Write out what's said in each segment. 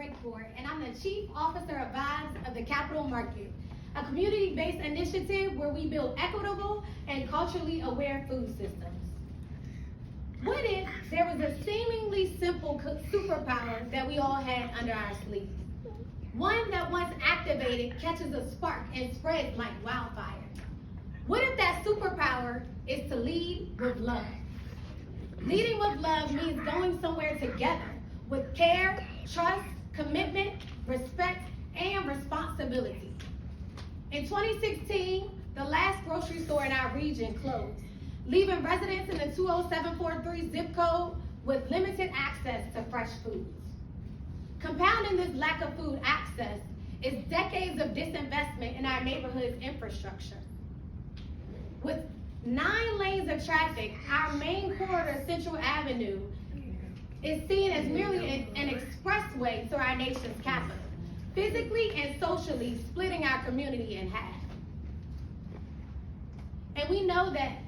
Drakeport, and I'm the Chief Officer of Vibes of the Capital Market, a community-based initiative where we build equitable and culturally aware food systems. What if there was a seemingly simple superpower that we all had under our sleeves? One that once activated catches a spark and spreads like wildfire. What if that superpower is to lead with love? Leading with love means going somewhere together with care, trust, commitment, respect, and responsibility. In 2016, the last grocery store in our region closed, leaving residents in the 20743 zip code with limited access to fresh foods. Compounding this lack of food access is decades of disinvestment in our neighborhood's infrastructure. With 9 lanes of traffic, our main corridor, Central Avenue, is seen as merely an expressway to our nation's capital, physically and socially splitting our community in half. And we know that,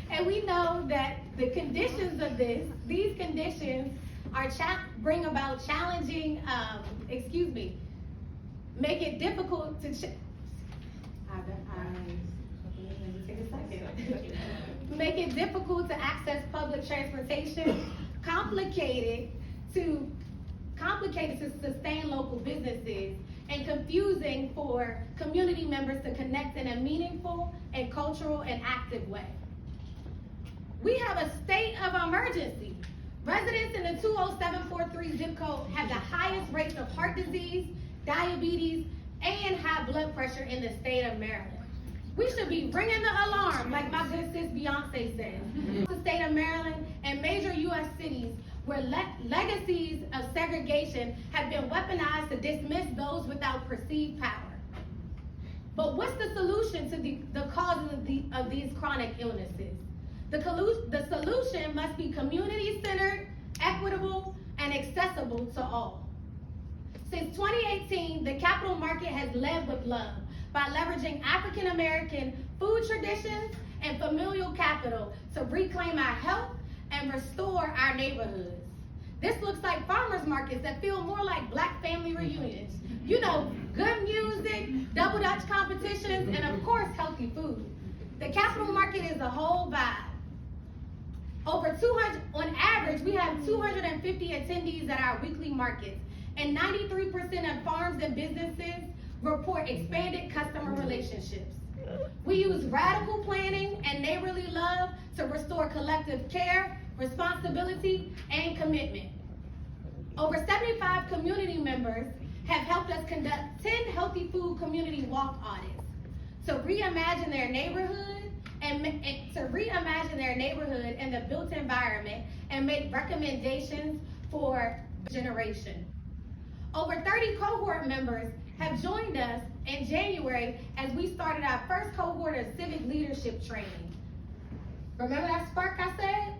and we know that the conditions of these conditions bring about challenging, make it difficult to, make it difficult to access public transportation, complicated to sustain local businesses, and confusing for community members to connect in a meaningful and cultural and active way. We have a state of emergency. Residents in the 20743 zip code have the highest rates of heart disease, diabetes, and high blood pressure in the state of Maryland. We should be ringing the alarm, like my good sis Beyonce said. The state of Maryland and major U.S. cities where legacies of segregation have been weaponized to dismiss those without perceived power. But what's the solution to the causes of these chronic illnesses? The solution must be community-centered, equitable, and accessible to all. Since 2018, the Capital Market has led with love by leveraging African American food traditions and familial capital to reclaim our health and restore our neighborhoods. This looks like farmers markets that feel more like Black family reunions. You know, good music, double Dutch competitions, and of course, healthy food. The Capital Market is a whole vibe. On average, we have 250 attendees at our weekly markets, and 93% of farms and businesses report expanded customer relationships. We use radical planning and neighborly love to restore collective care, responsibility, and commitment. Over 75 community members have helped us conduct 10 healthy food community walk audits to reimagine their neighborhood and the built environment and make recommendations for generation. Over 30 cohort members have joined us in January as we started our first cohort of civic leadership training. Remember that spark I said?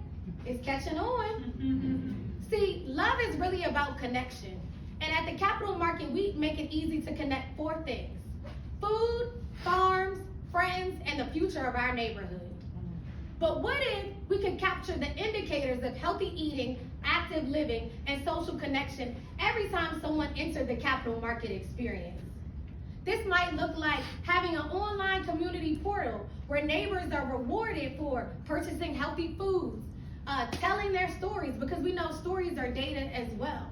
It's catching on. See, love is really about connection. And at the Capital Market, we make it easy to connect 4 things: food, farms, friends, and the future of our neighborhood. But what if we could capture the indicators of healthy eating, active living, and social connection every time someone entered the Capital Market experience? This might look like having an online community portal where neighbors are rewarded for purchasing healthy foods, telling their stories, because we know stories are data as well.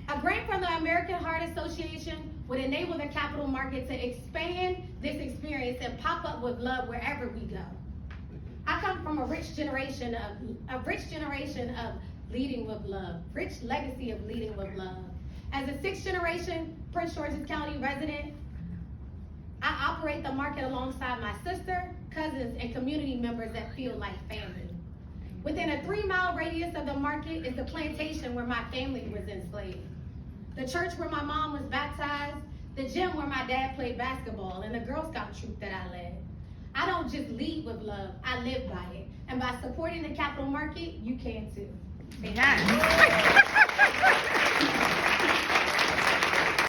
A grant from the American Heart Association would enable the Capital Market to expand this experience and pop up with love wherever we go. I come from a rich generation of leading with love, rich legacy of leading with love. As a 6th generation Prince George's County resident, I operate the market alongside my sister, cousins, and community members that feel like family. Within a 3-mile radius of the market is the plantation where my family was enslaved, the church where my mom was baptized, the gym where my dad played basketball, and the Girl Scout troop that I led. I don't just lead with love, I live by it. And by supporting the Capital Market, you can too. Thank you.